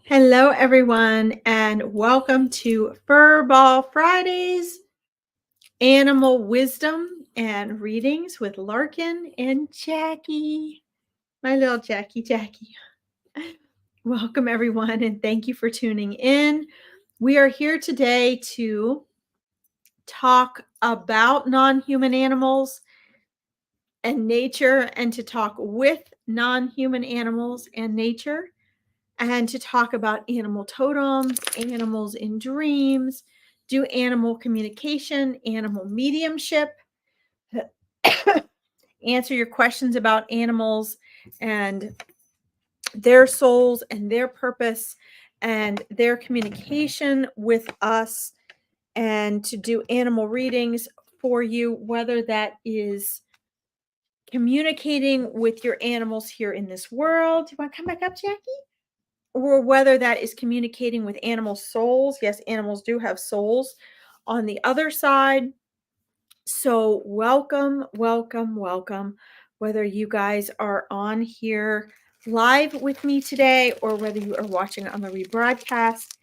Hello, everyone, and welcome to Furball Fridays, Animal Wisdom and Readings with Larkin and Jackie. My little Jackie. Welcome, everyone, and thank you for tuning in. We are here today to talk about non-human animals and nature, and to talk with non-human animals and nature, and to talk about animal totems, animals in dreams, do animal communication, animal mediumship, answer your questions about animals and their souls and their purpose and their communication with us, and to do animal readings for you, whether that is communicating with your animals here in this world. Do you want to come back up, Jackie? Or whether that is communicating with animal souls. Yes, animals do have souls on the other side. So welcome, whether you guys are on here live with me today or whether you are watching on the rebroadcast.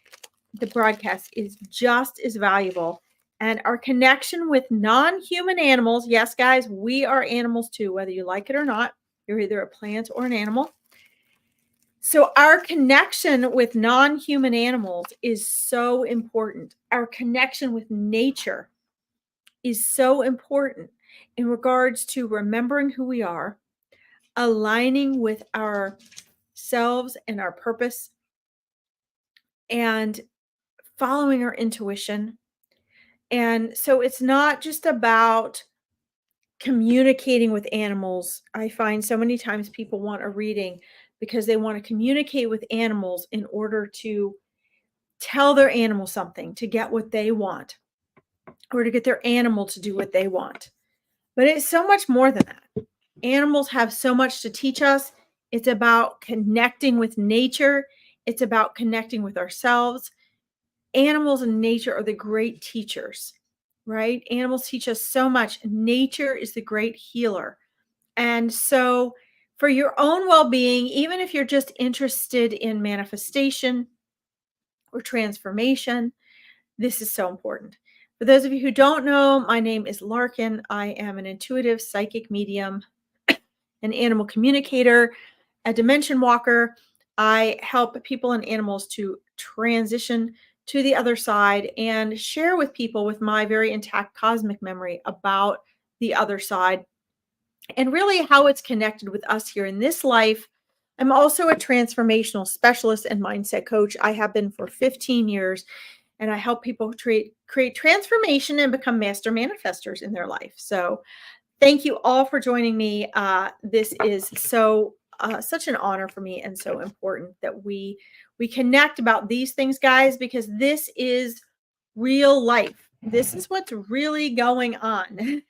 The broadcast is just as valuable. And our connection with non-human animals, yes, guys, we are animals too, whether you like it or not. You're either a plant or an animal. So our connection with non-human animals is so important. Our connection with nature is so important in regards to remembering who we are, aligning with ourselves and our purpose, and following our intuition. And so it's not just about communicating with animals. I find so many times people want a reading because they want to communicate with animals in order to tell their animal something, to get what they want, or to get their animal to do what they want. But it's so much more than that. Animals have so much to teach us. It's about connecting with nature. It's about connecting with ourselves. Animals and nature are the great teachers, right? Animals teach us so much. Nature is the great healer. And so for your own well-being, even if you're just interested in manifestation or transformation, this is so important. For those of you who don't know, my name is Larkin. I am an intuitive psychic medium, an animal communicator, a dimension walker. I help people and animals to transition to the other side and share with people with my very intact cosmic memory about the other side and really how it's connected with us here in this life. I'm also a transformational specialist and mindset coach. I have been for 15 years, and I help people create transformation and become master manifestors in their life. So thank you all for joining me. This is such an honor for me, and so important that we connect about these things, guys, because this is real life. This is what's really going on.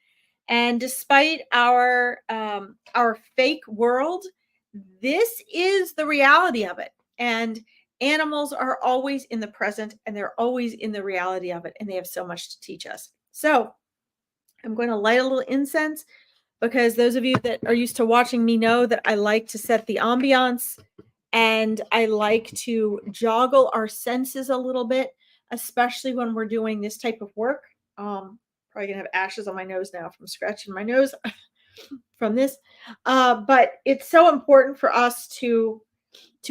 And despite our fake world, this is the reality of it. And animals are always in the present, and they're always in the reality of it, and they have so much to teach us. So I'm going to light a little incense, because those of you that are used to watching me know that I like to set the ambiance, and I like to joggle our senses a little bit, especially when we're doing this type of work. Probably gonna have ashes on my nose now from scratching my nose from this. But it's so important for us to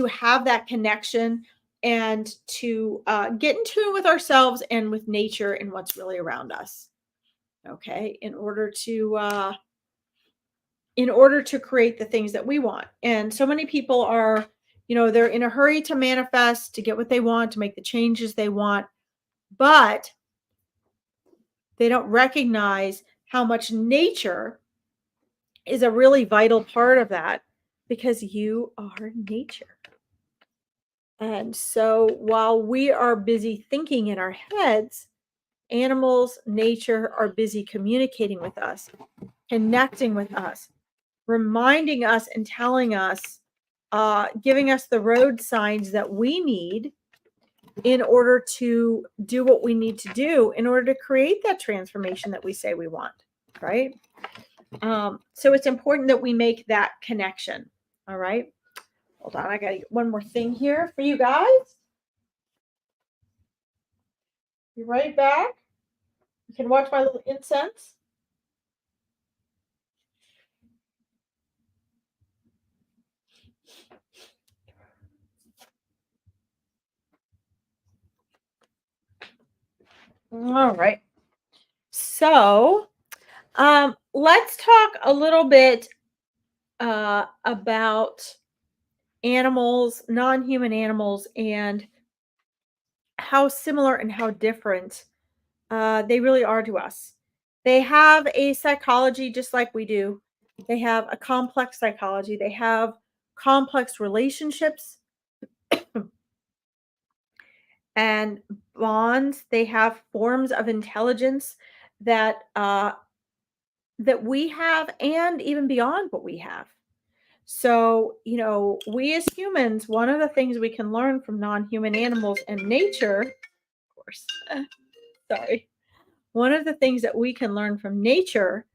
have that connection and to get in tune with ourselves and with nature and what's really around us. Okay, in order to create the things that we want. And so many people are, they're in a hurry to manifest, to get what they want, to make the changes they want, but they don't recognize how much nature is a really vital part of that, because you are nature. And so while we are busy thinking in our heads, animals, nature are busy communicating with us, connecting with us, reminding us and telling us, giving us the road signs that we need in order to do what we need to do in order to create that transformation that we say we want, right? So it's important that we make that connection. All right. Hold on, I gotta get one more thing here for you guys. Be right back. You can watch my little incense. All right. So, let's talk a little bit about animals, non-human animals, and how similar and how different they really are to us. They have a psychology just like we do. They have a complex psychology. They have complex relationships and bonds. They have forms of intelligence that we have, and even beyond what we have. So, we as humans, one of the things we can learn from non-human animals and nature, of course, sorry, one of the things that we can learn from nature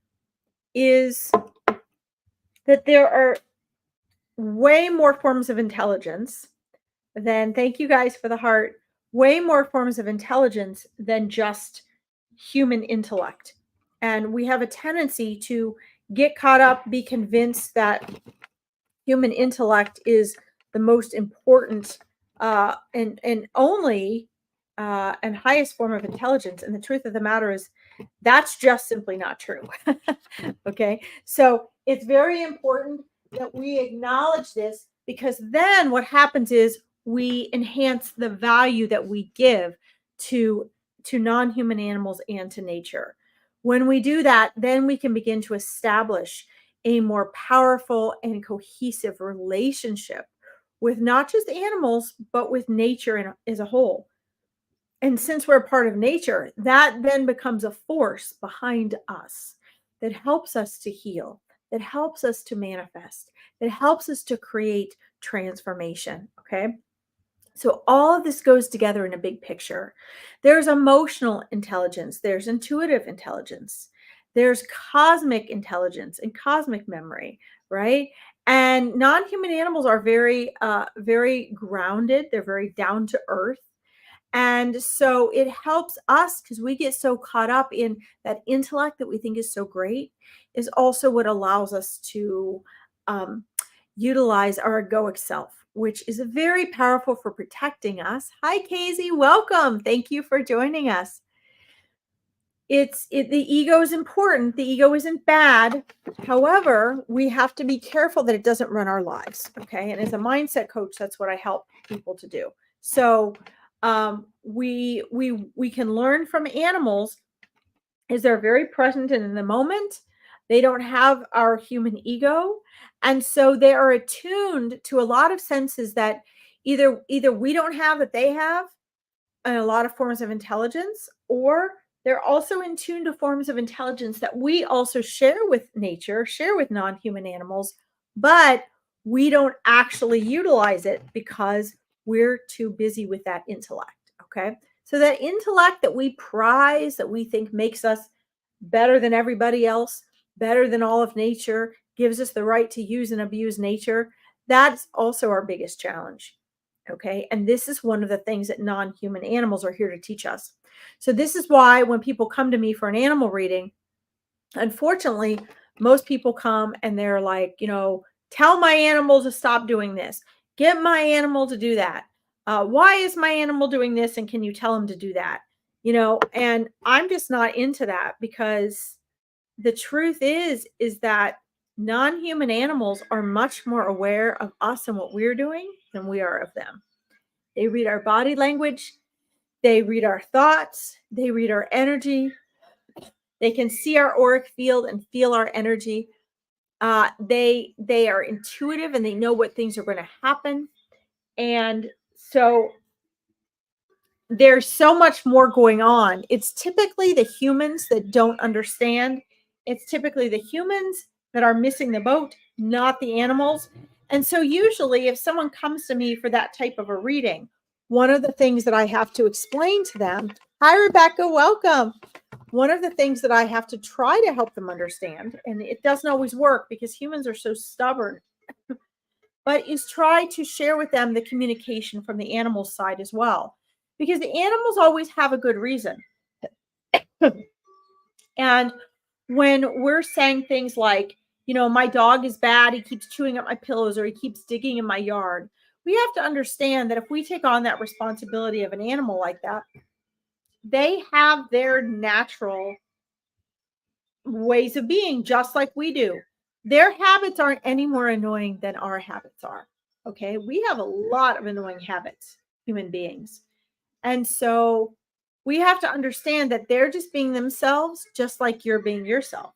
is that there are way more forms of intelligence than, thank you guys for the heart, way more forms of intelligence than just human intellect. And we have a tendency to get caught up, be convinced that human intellect is the most important and only and highest form of intelligence. And the truth of the matter is that's just simply not true. Okay, so it's very important that we acknowledge this, because then what happens is we enhance the value that we give to non-human animals and to nature. When we do that, then we can begin to establish a more powerful and cohesive relationship with not just animals, but with nature as a whole. And since we're a part of nature, that then becomes a force behind us that helps us to heal, that helps us to manifest, that helps us to create transformation. Okay. So all of this goes together in a big picture. There's emotional intelligence, there's intuitive intelligence, there's cosmic intelligence and cosmic memory, right? And non-human animals are very grounded. They're very down to earth. And so it helps us, because we get so caught up in that intellect that we think is so great, is also what allows us to um, utilize our egoic self, which is very powerful for protecting us. Hi, Casey. Welcome. Thank you for joining us. The ego is important. The ego isn't bad. However, we have to be careful that it doesn't run our lives. Okay. And as a mindset coach, that's what I help people to do. So we can learn from animals is they're very present and in the moment. They don't have our human ego. And so they are attuned to a lot of senses that either we don't have that they have, and a lot of forms of intelligence, or they're also in tune to forms of intelligence that we also share with nature, share with non-human animals, but we don't actually utilize it because we're too busy with that intellect. Okay. So that intellect that we prize, that we think makes us better than everybody else, better than all of nature, gives us the right to use and abuse nature, that's also our biggest challenge. Okay. And this is one of the things that non-human animals are here to teach us. So this is why when people come to me for an animal reading, unfortunately, most people come and they're like, tell my animal to stop doing this. Get my animal to do that. Why is my animal doing this? And can you tell him to do that? And I'm just not into that, because the truth is that non-human animals are much more aware of us and what we're doing than we are of them. They read our body language. They read our thoughts. They read our energy. They can see our auric field and feel our energy. They are intuitive and they know what things are going to happen. And so there's so much more going on. It's typically the humans that don't understand. It's typically the humans that are missing the boat, not the animals. And so usually if someone comes to me for that type of a reading, one of the things that I have to explain to them, hi, Rebecca, welcome. One of the things that I have to try to help them understand, and it doesn't always work because humans are so stubborn, but is try to share with them the communication from the animal side as well, because the animals always have a good reason. And when we're saying things like, my dog is bad, he keeps chewing up my pillows or he keeps digging in my yard, we have to understand that if we take on that responsibility of an animal like that, they have their natural ways of being just like we do. Their habits aren't any more annoying than our habits are. Okay. We have a lot of annoying habits, human beings. And so we have to understand that they're just being themselves, just like you're being yourself.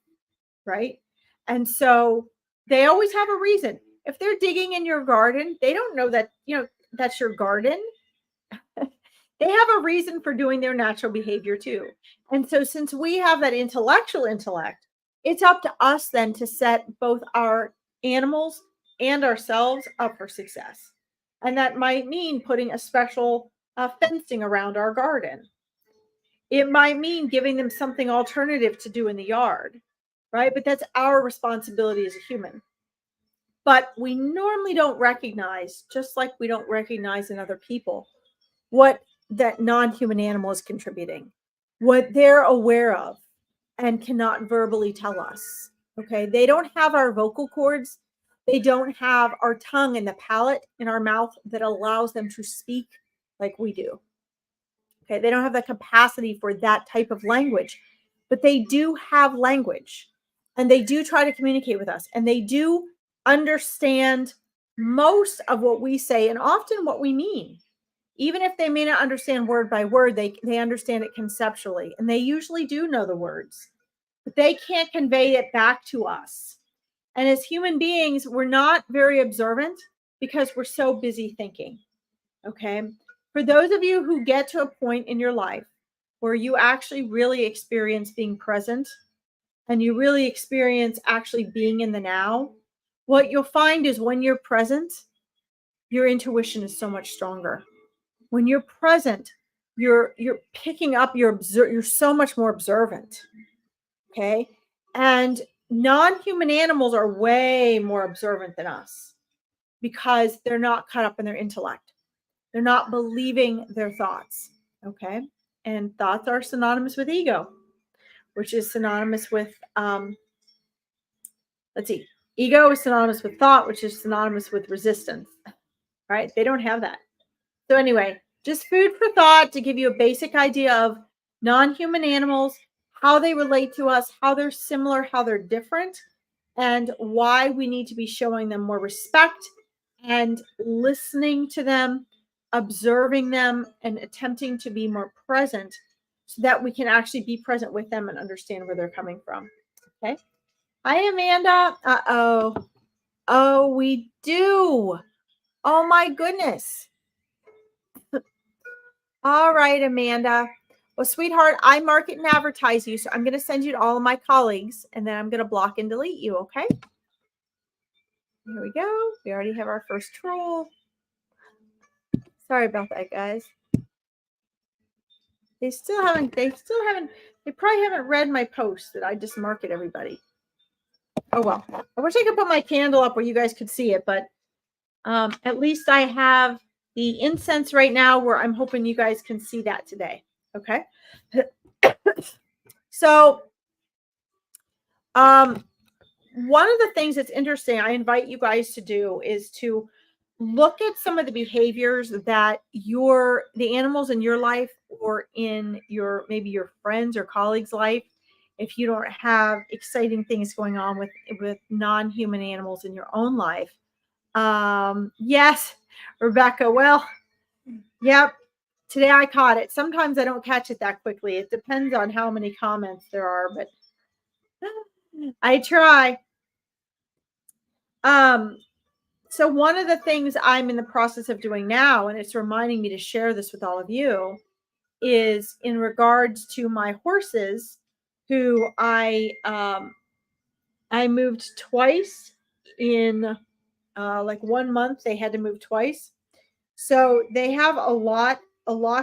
Right. And so they always have a reason. If they're digging in your garden, they don't know that, that's your garden. They have a reason for doing their natural behavior too. And so since we have that intellectual intellect, it's up to us then to set both our animals and ourselves up for success. And that might mean putting a special fencing around our garden. It might mean giving them something alternative to do in the yard, right? But that's our responsibility as a human. But we normally don't recognize, just like we don't recognize in other people, what that non-human animal is contributing, what they're aware of and cannot verbally tell us. Okay. They don't have our vocal cords. They don't have our tongue and the palate in our mouth that allows them to speak like we do. Okay. They don't have the capacity for that type of language, but they do have language and they do try to communicate with us and they do understand most of what we say and often what we mean. Even if they may not understand word by word, they understand it conceptually, and they usually do know the words, but they can't convey it back to us. And as human beings, we're not very observant because we're so busy thinking. Okay. For those of you who get to a point in your life where you actually really experience being present and you really experience actually being in the now, what you'll find is when you're present, your intuition is so much stronger. When you're present, you're picking up, you're so much more observant. Okay. And non-human animals are way more observant than us because they're not caught up in their intellect. They're not believing their thoughts. Okay. And thoughts are synonymous with ego, which is synonymous with let's see, ego is synonymous with thought, which is synonymous with resistance. Right. They don't have that. So anyway, just food for thought to give you a basic idea of non-human animals, how they relate to us, how they're similar, how they're different, and why we need to be showing them more respect and listening to them, observing them, and attempting to be more present so that we can actually be present with them and understand where they're coming from. Okay. Hi, Amanda. Uh-oh. Oh, we do. Oh my goodness. All right, Amanda. Well, sweetheart, I market and advertise you, so I'm going to send you to all of my colleagues, and then I'm going to block and delete you, okay? Here we go. We already have our first troll. Sorry about that, guys. They probably haven't read my post that I just market everybody. Oh, well. I wish I could put my candle up where you guys could see it, but at least I have the incense right now where I'm hoping you guys can see that today, okay? So, one of the things that's interesting, I invite you guys to do is to look at some of the behaviors that the animals in your life or in maybe your friends or colleagues' life, if you don't have exciting things going on with non-human animals in your own life. Yes, Rebecca. Well, yep. Today I caught it. Sometimes I don't catch it that quickly. It depends on how many comments there are, but I try. So one of the things I'm in the process of doing now, and it's reminding me to share this with all of you, is in regards to my horses, who I moved twice in like 1 month. They had to move twice, so they have a lot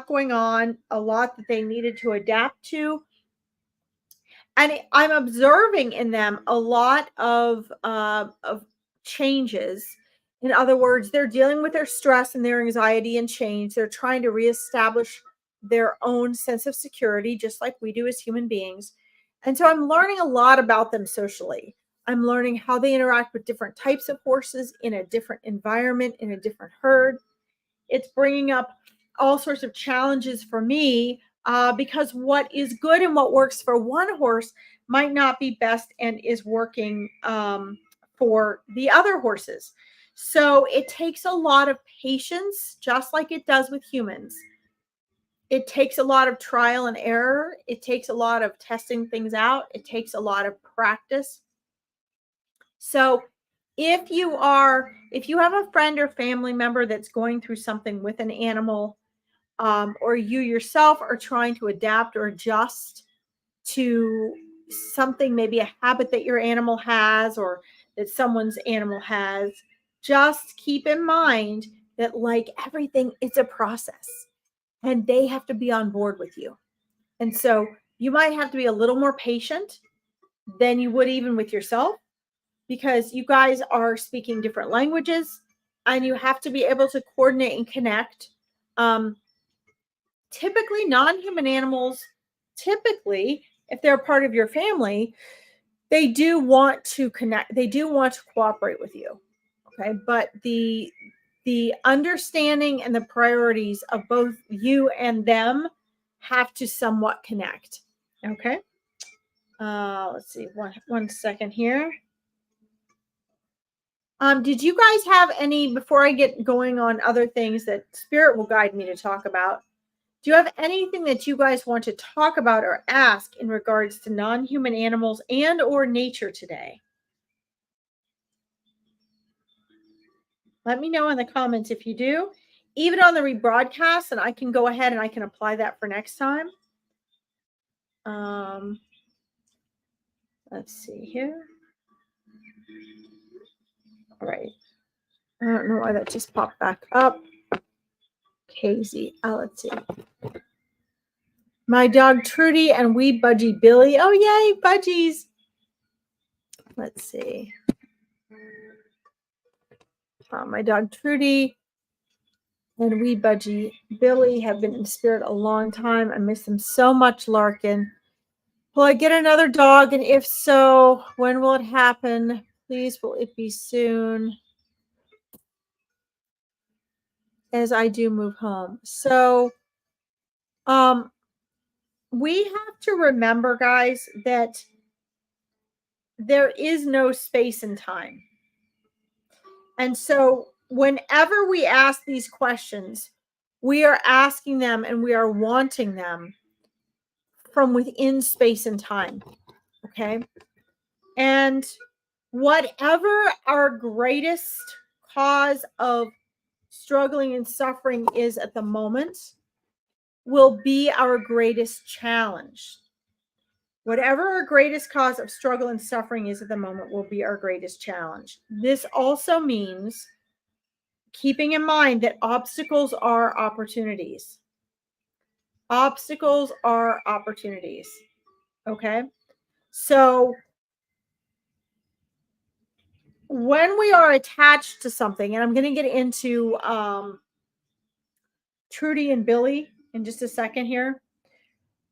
going on, a lot that they needed to adapt to. And I'm observing in them a lot of changes In other words, they're dealing with their stress and their anxiety and change. They're trying to reestablish their own sense of security, just like we do as human beings. And so I'm learning a lot about them socially. I'm learning how they interact with different types of horses in a different environment, in a different herd. It's bringing up all sorts of challenges for me, because what is good and what works for one horse might not be best and is working for the other horses. So it takes a lot of patience, just like it does with humans. It takes a lot of trial and error. It takes a lot of testing things out. It takes a lot of practice. So if you have a friend or family member that's going through something with an animal, or you yourself are trying to adapt or adjust to something, maybe a habit that your animal has or that someone's animal has, just keep in mind that, like everything, it's a process and they have to be on board with you. And so you might have to be a little more patient than you would even with yourself, because you guys are speaking different languages and you have to be able to coordinate and connect. Typically, non-human animals, typically, if they're part of your family, they do want to connect, they do want to cooperate with you. Okay, but the understanding and the priorities of both you and them have to somewhat connect. Okay. Let's see, one second here. Did you guys have any, before I get going on other things that Spirit will guide me to talk about, do you have anything that you guys want to talk about or ask in regards to non-human animals and or nature today? Let me know in the comments if you do, even on the rebroadcast, and I can go ahead and I can apply that for next time. Let's see here. All right. I don't know why that just popped back up. Casey. Let's see. My dog Trudy and wee budgie Billy. Oh, yay, budgies. Let's see. My dog Trudy and wee budgie Billy have been in spirit a long time. I miss them so much, Larkin. Will I get another dog? And if so, when will it happen? Please, will it be soon? As I do move home. So, we have to remember, guys, that there is no space and time. And so whenever we ask these questions, we are asking them and we are wanting them from within space and time. Okay. And whatever our greatest cause of struggling and suffering is at the moment will be our greatest challenge. Whatever our greatest cause of struggle and suffering is at the moment will be our greatest challenge. This also means keeping in mind that obstacles are opportunities. Obstacles are opportunities. Okay. So when we are attached to something, and I'm going to get into Trudy and Billy in just a second here.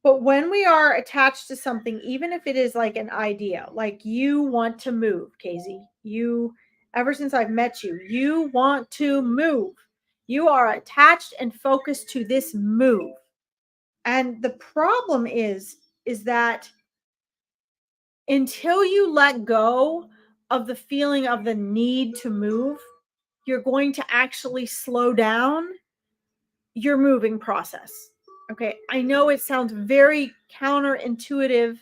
But when we are attached to something, even if it is like an idea, like you want to move, Casey, ever since I've met you, you want to move. You are attached and focused to this move. And the problem is that until you let go of the feeling of the need to move, you're going to actually slow down your moving process. Okay. I know it sounds very counterintuitive,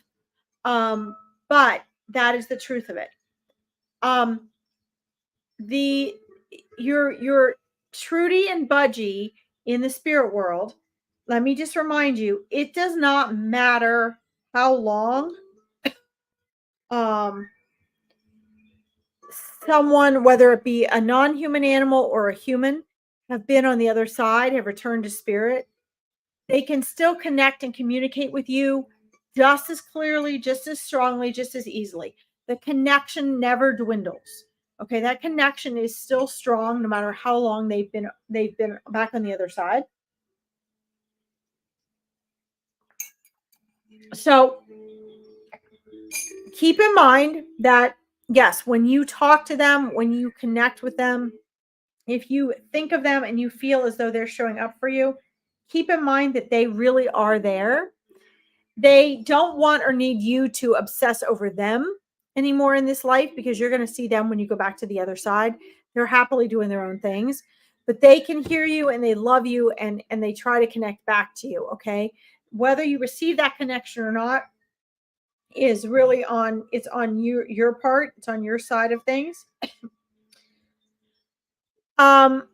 but that is the truth of it. Your Trudy and Budgie in the spirit world, let me just remind you, it does not matter how long someone, whether it be a non-human animal or a human, have been on the other side, have returned to spirit, they can still connect and communicate with you just as clearly, just as strongly, just as easily. The connection never dwindles. Okay, that connection is still strong no matter how long they've been back on the other side. So keep in mind that yes, when you talk to them, when you connect with them, if you think of them and you feel as though they're showing up for you, keep in mind that they really are there. They don't want or need you to obsess over them anymore in this life, because you're going to see them when you go back to the other side. They're happily doing their own things, but they can hear you and they love you, and they try to connect back to you. Okay. Whether you receive that connection or not is really on your part. It's on your side of things. Um,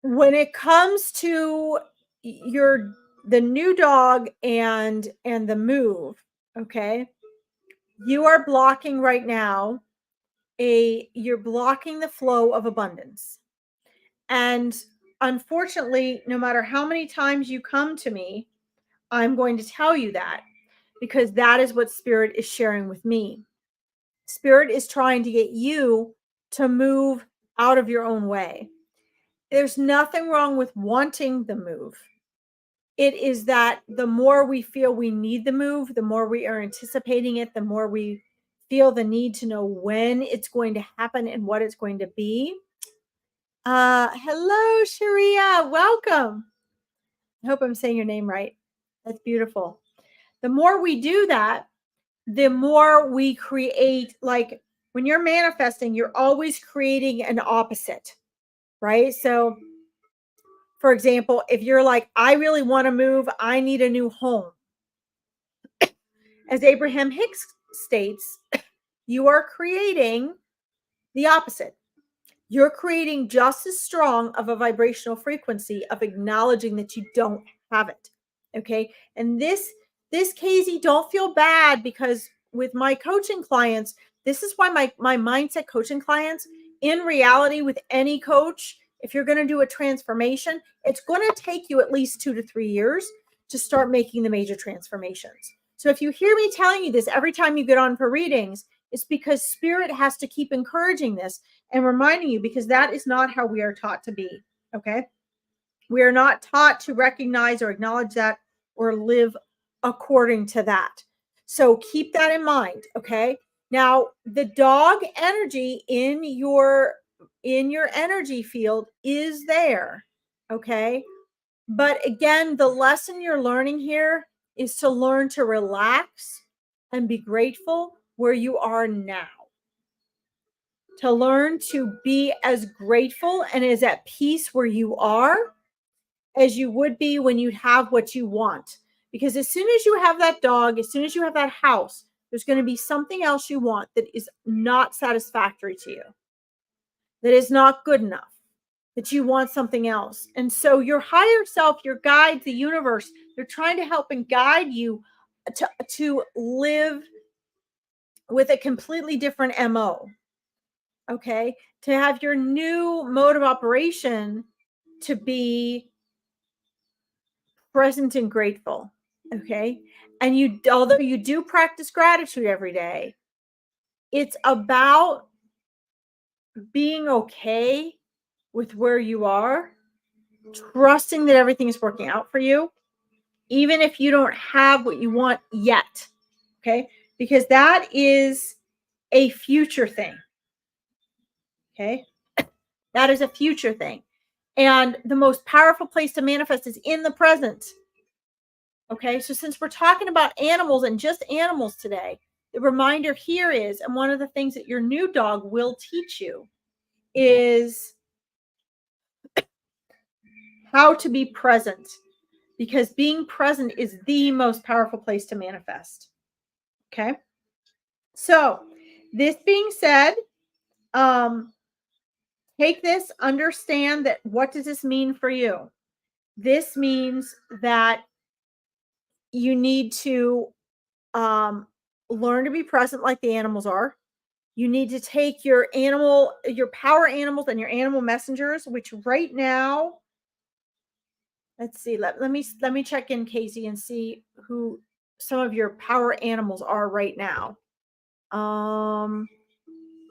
when it comes to your the new dog and the move, okay, you are blocking right now you're blocking the flow of abundance. And unfortunately, no matter how many times you come to me, I'm going to tell you that, because that is what spirit is sharing with me. Spirit is trying to get you to move out of your own way. There's nothing wrong with wanting the move. It is that the more we feel we need the move, the more we are anticipating it, the more we feel the need to know when it's going to happen and what it's going to be. Hello, Sharia. Welcome. I hope I'm saying your name right. That's beautiful. The more we do that, the more we create, like when you're manifesting, you're always creating an opposite, right? So, for example, if you're like, I really want to move, I need a new home. As Abraham Hicks states, you are creating the opposite. You're creating just as strong of a vibrational frequency of acknowledging that you don't have it. Okay. And this Casey, don't feel bad, because with my coaching clients, this is why my mindset coaching clients, in reality, with any coach, if you're going to do a transformation, it's going to take you at least 2 to 3 years to start making the major transformations. So if you hear me telling you this every time you get on for readings, it's because spirit has to keep encouraging this and reminding you, because that is not how we are taught to be. Okay. We are not taught to recognize or acknowledge that or live according to that. So keep that in mind. Okay. Now, the dog energy in your energy field is there. Okay. But again, the lesson you're learning here is to learn to relax and be grateful where you are now. To learn to be as grateful and as at peace where you are as you would be when you have what you want. Because as soon as you have that dog, as soon as you have that house, there's going to be something else you want that is not satisfactory to you, that is not good enough, that you want something else. And so your higher self, your guide, the universe, they're trying to help and guide you to live with a completely different MO. Okay. To have your new mode of operation to be present and grateful. Okay. And although you do practice gratitude every day, it's about being okay with where you are, trusting that everything is working out for you, even if you don't have what you want yet. Okay. Because that is a future thing. Okay. That is a future thing. And the most powerful place to manifest is in the present. Okay, so since we're talking about animals and just animals today, the reminder here is, and one of the things that your new dog will teach you is how to be present, because being present is the most powerful place to manifest. Okay, so this being said, take this, understand that what does this mean for you? This means that you need to learn to be present like the animals are. You need to take your power animals and your animal messengers, which right now, let's see, let me check in, Casey, and see who some of your power animals are right now.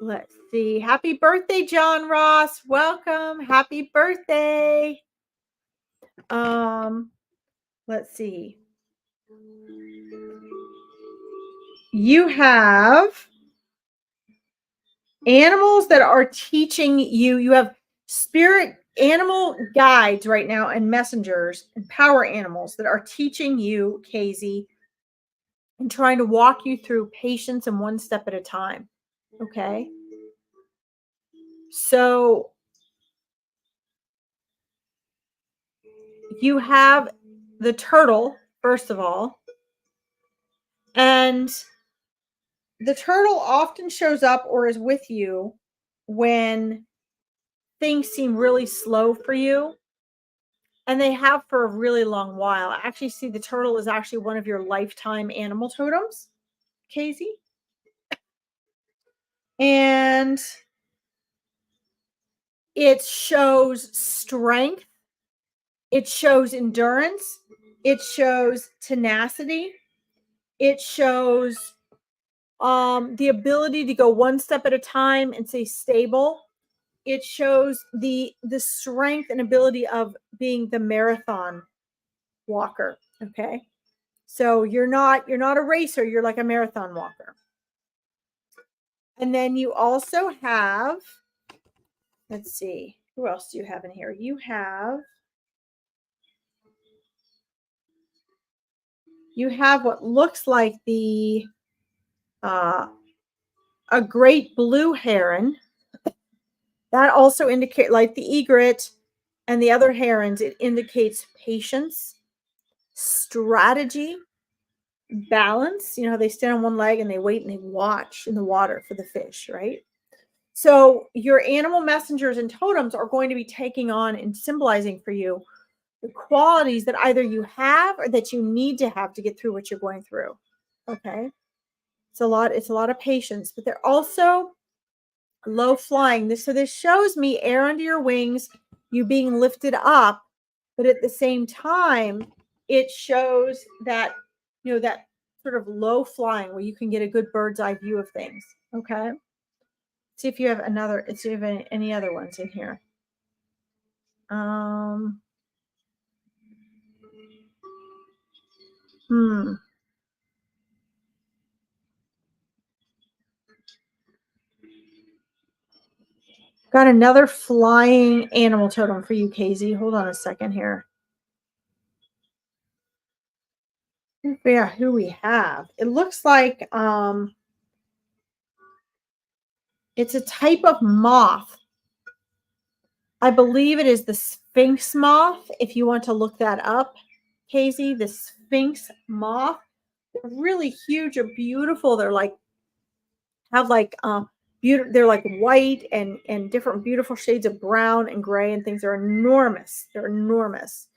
Let's see. Happy birthday, John Ross. Welcome. Happy birthday. Um, let's see. You have animals that are teaching you. You have spirit animal guides right now and messengers and power animals that are teaching you, Casey, and trying to walk you through patience and one step at a time. Okay. So you have the turtle, first of all, and the turtle often shows up or is with you when things seem really slow for you, and they have for a really long while. I actually see the turtle is actually one of your lifetime animal totems, Casey. And it shows strength, it shows endurance, it shows tenacity, it shows the ability to go one step at a time and stay stable. It shows the strength and ability of being the marathon walker. Okay. So you're not a racer, you're like a marathon walker. And then you also have, let's see, who else do you have in here? You have what looks like the a great blue heron. That also indicate, like the egret and the other herons, it indicates patience, strategy, balance. You know how they stand on one leg and they wait and they watch in the water for the fish, right? So your animal messengers and totems are going to be taking on and symbolizing for you the qualities that either you have or that you need to have to get through what you're going through. Okay. It's a lot of patience, but they're also low flying. So this shows me air under your wings, you being lifted up, but at the same time, it shows that that sort of low flying where you can get a good bird's eye view of things. Okay. See if you have see if you have any other ones in here. Um hmm. Got another flying animal totem for you, Casey. Hold on a second here. Yeah, who we have. It looks like it's a type of moth. I believe it is the Sphinx moth. If you want to look that up, Casey, the Sphinx moth. They're really huge or beautiful. They're like have like beautiful. They're like white and different beautiful shades of brown and gray and things. They're enormous. They're enormous.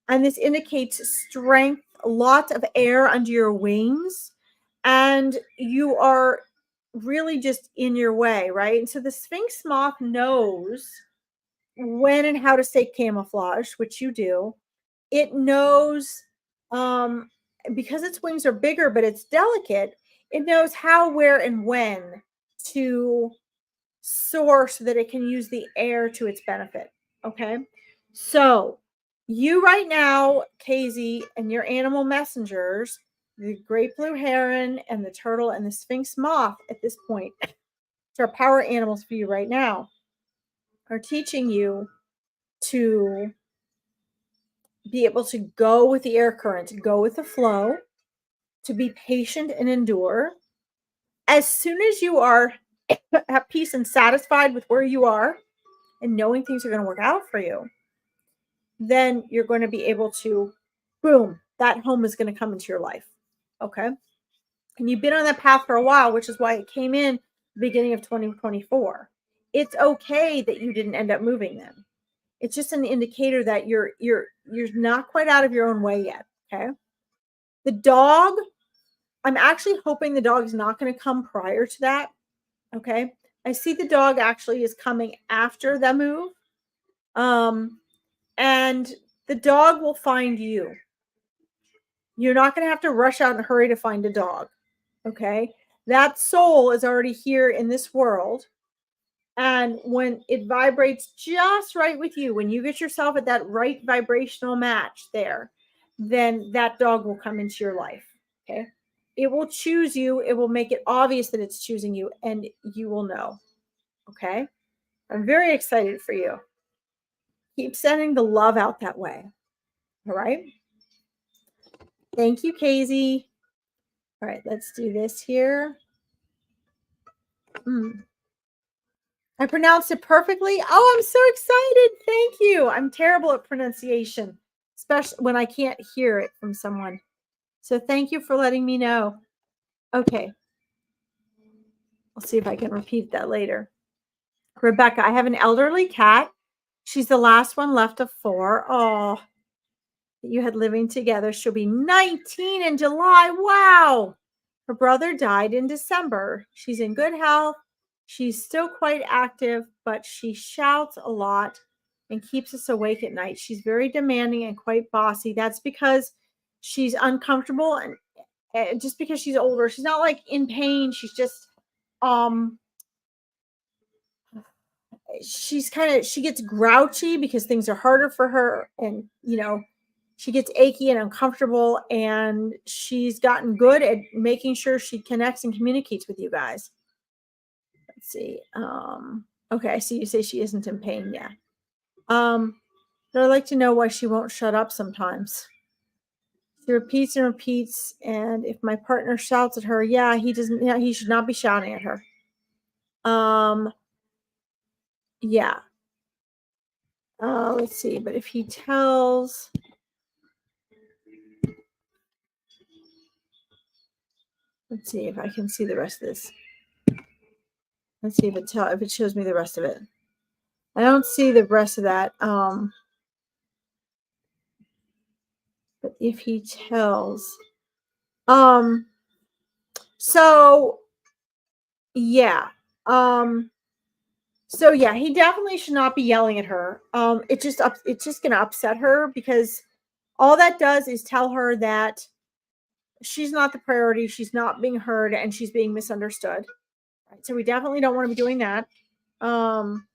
And this indicates strength, lots of air under your wings, and you are really just in your way, right? And so the Sphinx moth knows when and how to stay camouflage, which you do. It knows, um, because its wings are bigger, but it's delicate, it knows how, where, and when to soar so that it can use the air to its benefit. Okay. So you right now, Casey, and your animal messengers, the great blue heron and the turtle and the Sphinx moth at this point, which are power animals for you right now, are teaching you to be able to go with the air current, to go with the flow, to be patient and endure. As soon as you are at peace and satisfied with where you are and knowing things are going to work out for you, then you're going to be able to, boom, that home is going to come into your life. Okay. And you've been on that path for a while, which is why it came in the beginning of 2024. It's okay that you didn't end up moving then. It's just an indicator that you're not quite out of your own way yet. Okay. The dog, I'm actually hoping the dog is not going to come prior to that. Okay. I see the dog actually is coming after the move. And the dog will find you. You're not going to have to rush out and hurry to find a dog. Okay. That soul is already here in this world. And when it vibrates just right with you, when you get yourself at that right vibrational match there, then that dog will come into your life. Okay. It will choose you. It will make it obvious that it's choosing you, and you will know. Okay. I'm very excited for you. Keep sending the love out that way. All right. Thank you, Casey. All right. Let's do this here. I pronounced it perfectly. Oh, I'm so excited. Thank you. I'm terrible at pronunciation, especially when I can't hear it from someone. So thank you for letting me know. Okay. I'll see if I can repeat that later. Rebecca, I have an elderly cat. She's the last one left of four. Oh, you had living together. She'll be 19 in July. Wow. Her brother died in December. She's in good health. She's still quite active, but she shouts a lot and keeps us awake at night. She's very demanding and quite bossy. That's because she's uncomfortable, and just because she's older. She's not like in pain. She's just um she gets grouchy because things are harder for her, and she gets achy and uncomfortable, and she's gotten good at making sure she connects and communicates with you guys. Let's see. Okay, I see you say she isn't in pain. Yeah. But I'd like to know why she won't shut up sometimes. She repeats and repeats, and if my partner shouts at her, yeah, he doesn't. Yeah, he should not be shouting at her. Yeah. Let's see. But if he tells, let's see if I can see the rest of this. Let's see if it shows me the rest of it. I don't see the rest of that. But if he tells, so yeah, so yeah, he definitely should not be yelling at her. It's just gonna upset her, because all that does is tell her that she's not the priority, she's not being heard, and she's being misunderstood. Right? So we definitely don't want to be doing that. Um,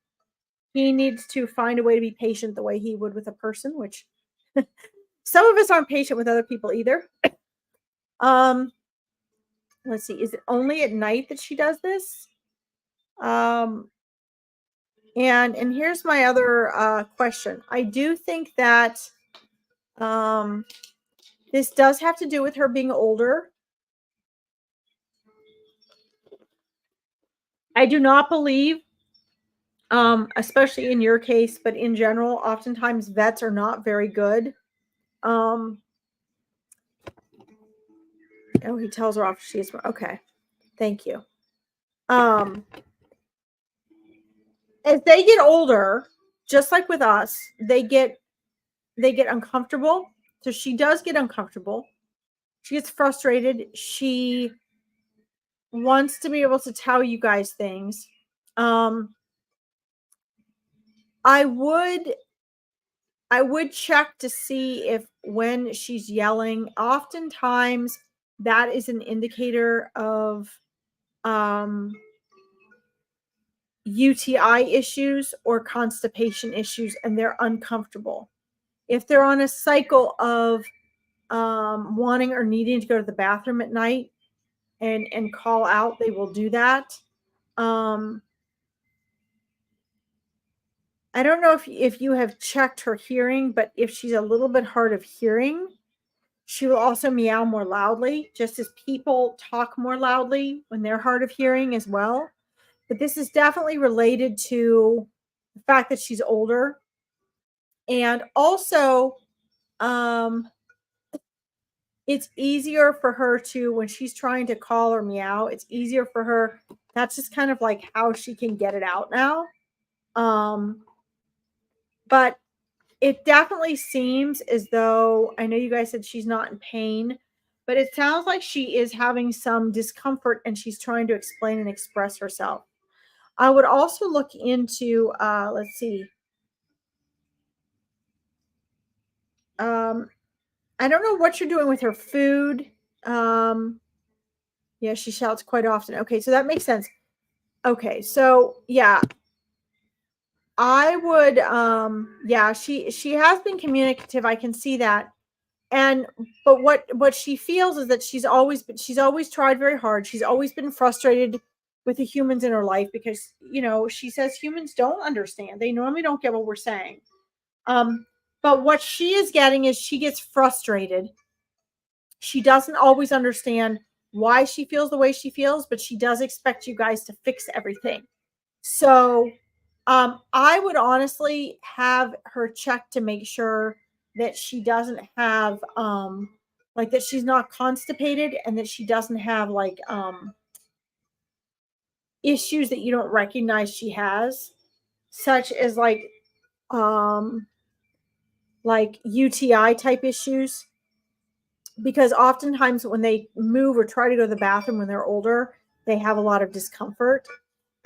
he needs to find a way to be patient the way he would with a person, which some of us aren't patient with other people either. Um, let's see, is it only at night that she does this? Um, and here's my other question. I do think that this does have to do with her being older. I do not believe, especially in your case, but in general, oftentimes vets are not very good. Oh, he tells her off. She's okay. Thank you. As they get older, just like with us, they get uncomfortable. So she does get uncomfortable. She gets frustrated. She wants to be able to tell you guys things. I would check to see if, when she's yelling, oftentimes that is an indicator of UTI issues or constipation issues, and they're uncomfortable. If they're on a cycle of wanting or needing to go to the bathroom at night and call out, they will do that. I don't know if you have checked her hearing, but if she's a little bit hard of hearing, she will also meow more loudly, just as people talk more loudly when they're hard of hearing as well. But this is definitely related to the fact that she's older. And also, it's easier for her to, when she's trying to call or meow, it's easier for her. That's just kind of like how she can get it out now. But it definitely seems as though, I know you guys said she's not in pain, but it sounds like she is having some discomfort and she's trying to explain and express herself. I would also look into, let's see. I don't know what you're doing with her food. Yeah, she shouts quite often. Okay, so that makes sense. Okay, so yeah, I would yeah, she has been communicative. I can see that. And but what she feels is that she's always tried very hard. She's always been frustrated with the humans in her life because, she says humans don't understand. They normally don't get what we're saying. Um but what she is getting is she gets frustrated. She doesn't always understand why she feels the way she feels, but she does expect you guys to fix everything. So, I would honestly have her check to make sure that she doesn't have, like that she's not constipated and that she doesn't have like issues that you don't recognize she has, such as um like UTI type issues. Because oftentimes when they move or try to go to the bathroom when they're older, they have a lot of discomfort.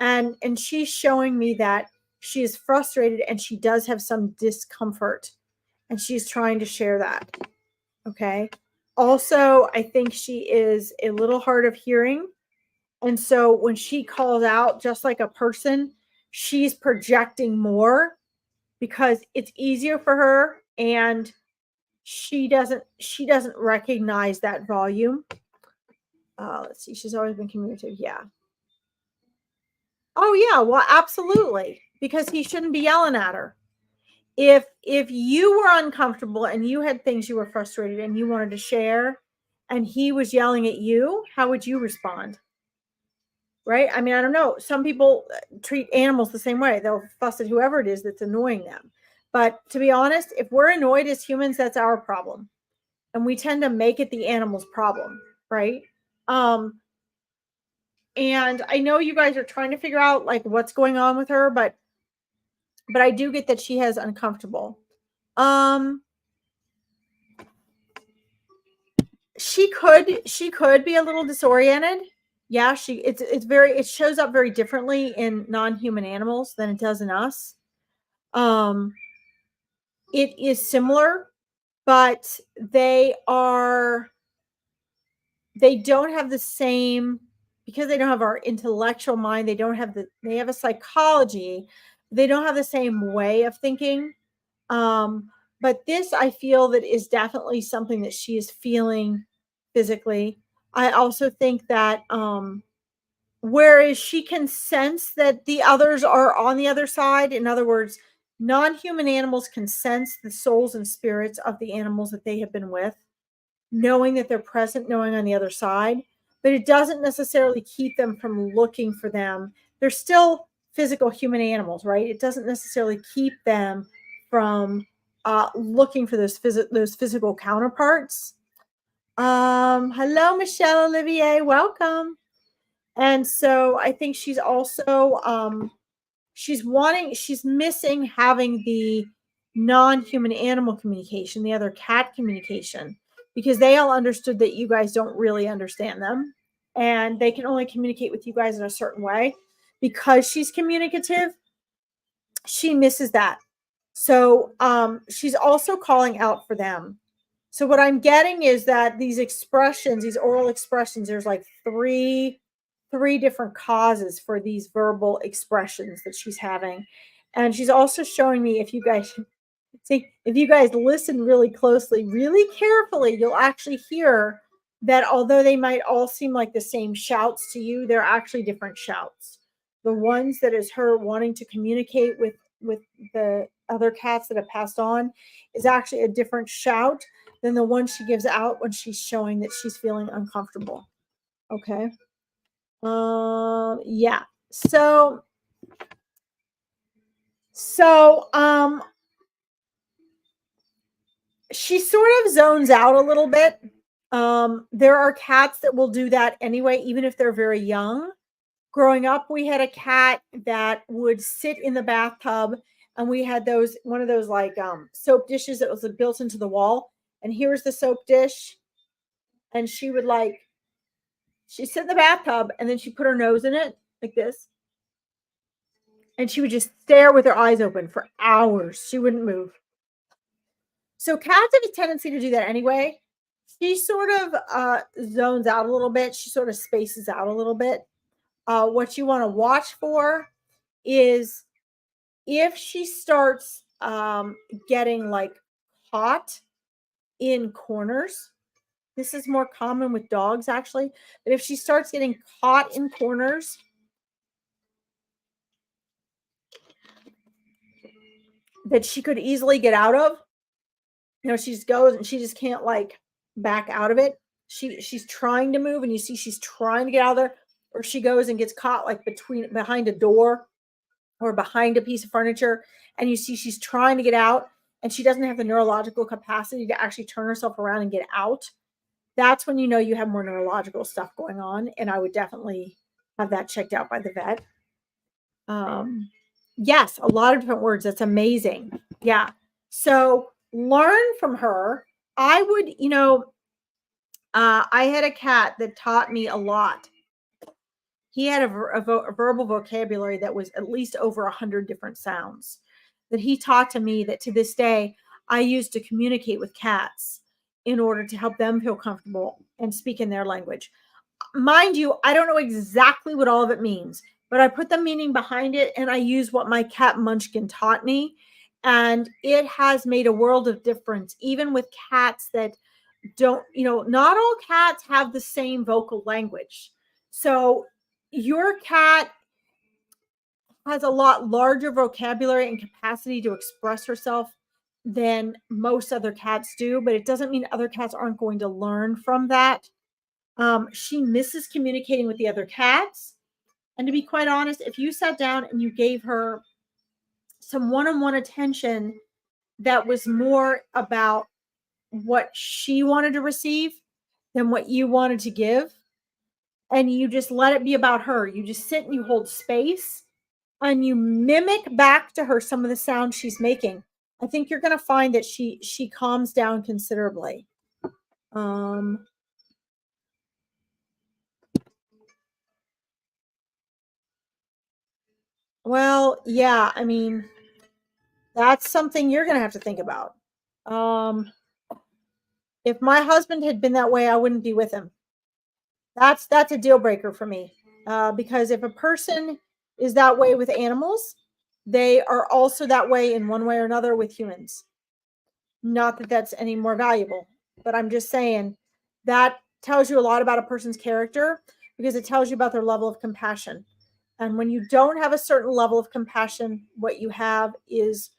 And she's showing me that she is frustrated and she does have some discomfort, and she's trying to share that. Okay. Also, I think she is a little hard of hearing, and so when she calls out just like a person, she's projecting more because it's easier for her, and she doesn't recognize that volume. Let's see, she's always been communicative. Yeah. Oh yeah, well, absolutely, because he shouldn't be yelling at her. If you were uncomfortable and you had things you were frustrated and you wanted to share, and he was yelling at you, how would you respond? Right? I mean, I don't know. Some people treat animals the same way. They'll fuss at whoever it is that's annoying them. But to be honest, if we're annoyed as humans, that's our problem. And we tend to make it the animal's problem, right? Um, and I know you guys are trying to figure out like what's going on with her, but I do get that she has uncomfortable. Um, she could be a little disoriented. Yeah, it shows up very differently in non-human animals than it does in us. Um, it is similar, but they don't have the same, because they don't have our intellectual mind. They have a psychology. They don't have the same way of thinking. But this, I feel that is definitely something that she is feeling physically. I also think that whereas she can sense that the others are on the other side, in other words, non-human animals can sense the souls and spirits of the animals that they have been with, knowing that they're present, knowing on the other side, but it doesn't necessarily keep them from looking for them. They're still physical human animals, right? It doesn't necessarily keep them from looking for those physical counterparts. Hello, Michelle Olivier, welcome. And so I think she's also she's missing having the non-human animal communication, the other cat communication, because they all understood that you guys don't really understand them, and they can only communicate with you guys in a certain way. Because she's communicative, she misses that. So she's also calling out for them. So what I'm getting is that these expressions, these oral expressions, there's like three different causes for these verbal expressions that she's having. And she's also showing me, if you guys see, if you guys listen really closely, really carefully, you'll actually hear that although they might all seem like the same shouts to you, they're actually different shouts. The ones that is her wanting to communicate with the other cats that have passed on is actually a different shout than the one she gives out when she's showing that she's feeling uncomfortable. Okay. Yeah. So so she sort of zones out a little bit. There are cats that will do that anyway, even if they're very young. Growing up, we had a cat that would sit in the bathtub, and we had one of those like soap dishes that was built into the wall. And here's the soap dish, and she'd sit in the bathtub, and then she put her nose in it like this, and she would just stare with her eyes open for hours. She wouldn't move. So cats have a tendency to do that anyway. She sort of zones out a little bit. She sort of spaces out a little bit. What you want to watch for is if she starts getting like caught in corners. This is more common with dogs actually, but if she starts getting caught in corners that she could easily get out of, she just goes and she just can't like back out of it. She's trying to move and you see she's trying to get out of there, or she goes and gets caught like behind a door or behind a piece of furniture, and you see she's trying to get out and she doesn't have the neurological capacity to actually turn herself around and get out. That's when you know you have more neurological stuff going on, and I would definitely have that checked out by the vet. Yes, a lot of different words. That's amazing. Yeah. So learn from her. I would, I had a cat that taught me a lot. He had a verbal vocabulary that was at least over 100 different sounds that he taught to me, that to this day I use to communicate with cats in order to help them feel comfortable and speak in their language. Mind you, I don't know exactly what all of it means, but I put the meaning behind it and I use what my cat Munchkin taught me. And it has made a world of difference, even with cats that don't, not all cats have the same vocal language. So your cat has a lot larger vocabulary and capacity to express herself than most other cats do, but it doesn't mean other cats aren't going to learn from that. She misses communicating with the other cats. And to be quite honest, if you sat down and you gave her some one on one attention that was more about what she wanted to receive than what you wanted to give, and you just let it be about her, you just sit and you hold space and you mimic back to her some of the sounds she's making, I think you're going to find that she calms down considerably. Um, well, yeah, I mean, that's something you're going to have to think about. Um, if my husband had been that way, I wouldn't be with him. That's a deal breaker for me. Because if a person is that way with animals, they are also that way in one way or another with humans. Not that that's any more valuable, but I'm just saying that tells you a lot about a person's character because it tells you about their level of compassion. And when you don't have a certain level of compassion, what you have is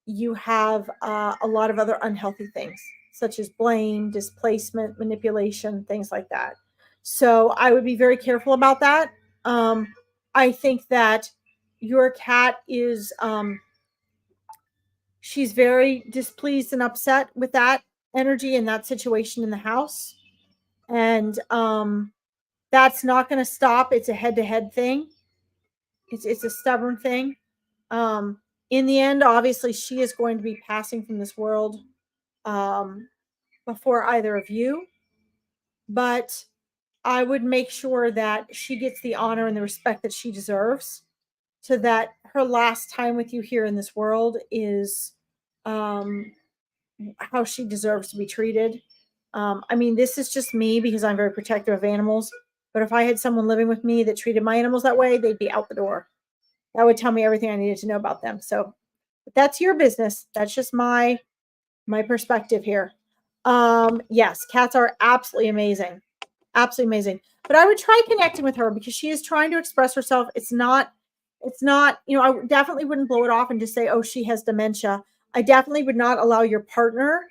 you have a lot of other unhealthy things, such as blame, displacement, manipulation, things like that. So I would be very careful about that. I think that your cat is, she's very displeased and upset with that energy and that situation in the house. And that's not going to stop. It's a head to head thing, it's a stubborn thing. Um, in the end, obviously, she is going to be passing from this world um, before either of you. But I would make sure that she gets the honor and the respect that she deserves, so that her last time with you here in this world is um, how she deserves to be treated. I mean, this is just me because I'm very protective of animals. But if I had someone living with me that treated my animals that way, they'd be out the door. That would tell me everything I needed to know about them. So that's your business. That's just my perspective here. Yes, cats are absolutely amazing. Absolutely amazing. But I would try connecting with her because she is trying to express herself. It's not, I definitely wouldn't blow it off and just say, oh, she has dementia. I definitely would not allow your partner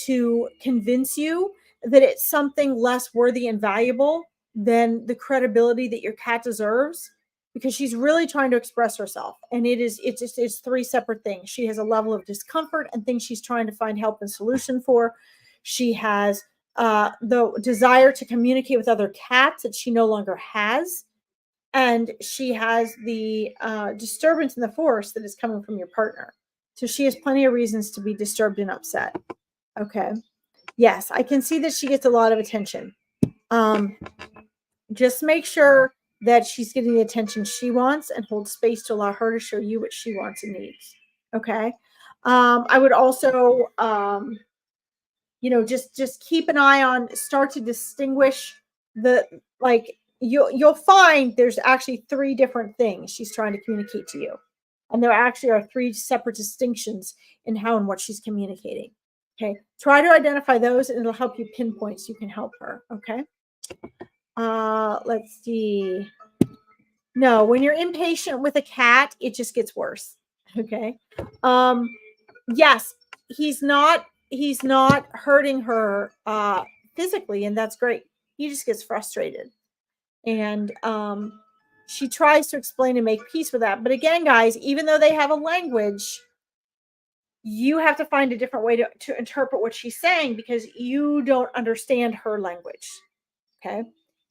to convince you that it's something less worthy and valuable than the credibility that your cat deserves, because she's really trying to express herself, and it's three separate things. She has a level of discomfort and things she's trying to find help and solution for. She has the desire to communicate with other cats that she no longer has, and she has the disturbance in the force that is coming from your partner. So she has plenty of reasons to be disturbed and upset. Okay. Yes, I can see that she gets a lot of attention. Um, just make sure that she's getting the attention she wants and hold space to allow her to show you what she wants and needs. Okay. I would also just keep an eye on, start to distinguish the, like, you'll find there's actually three different things she's trying to communicate to you. And there actually are three separate distinctions in how and what she's communicating. Okay. Try to identify those and it'll help you pinpoint so you can help her. Okay. Let's see. No, when you're impatient with a cat, it just gets worse. Okay. Yes, he's not hurting her physically, and that's great. He just gets frustrated. And she tries to explain and make peace with that. But again, guys, even though they have a language, you have to find a different way to interpret what she's saying because you don't understand her language. Okay.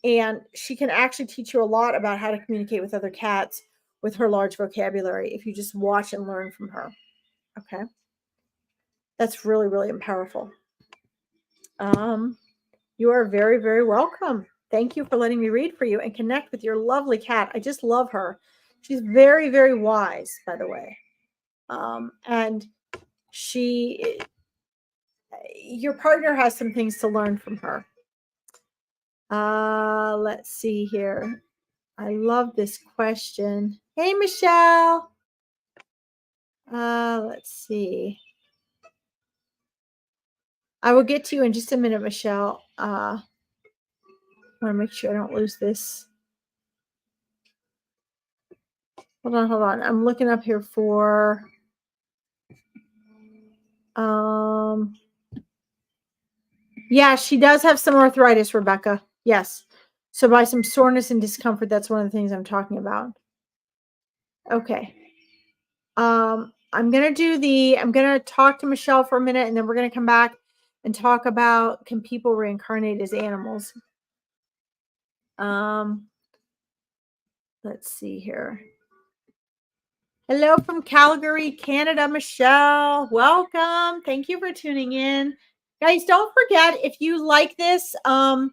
And she can actually teach you a lot about how to communicate with other cats with her large vocabulary if you just watch and learn from her. Okay. That's really, really powerful. You are very, very welcome. Thank you for letting me read for you and connect with your lovely cat. I just love her. She's very, very wise, by the way. And your partner has some things to learn from her. Let's see here. I love this question. Hey, Michelle. Let's see. I will get to you in just a minute, Michelle. I want to make sure I don't lose this. Hold on. I'm looking up here for yeah, she does have some arthritis, Rebecca. Yes. So by some soreness and discomfort, that's one of the things I'm talking about. Okay. I'm going to talk to Michelle for a minute and then we're going to come back and talk about, can people reincarnate as animals? Let's see here. Hello from Calgary, Canada, Michelle. Welcome. Thank you for tuning in. Guys, don't forget, if you like this and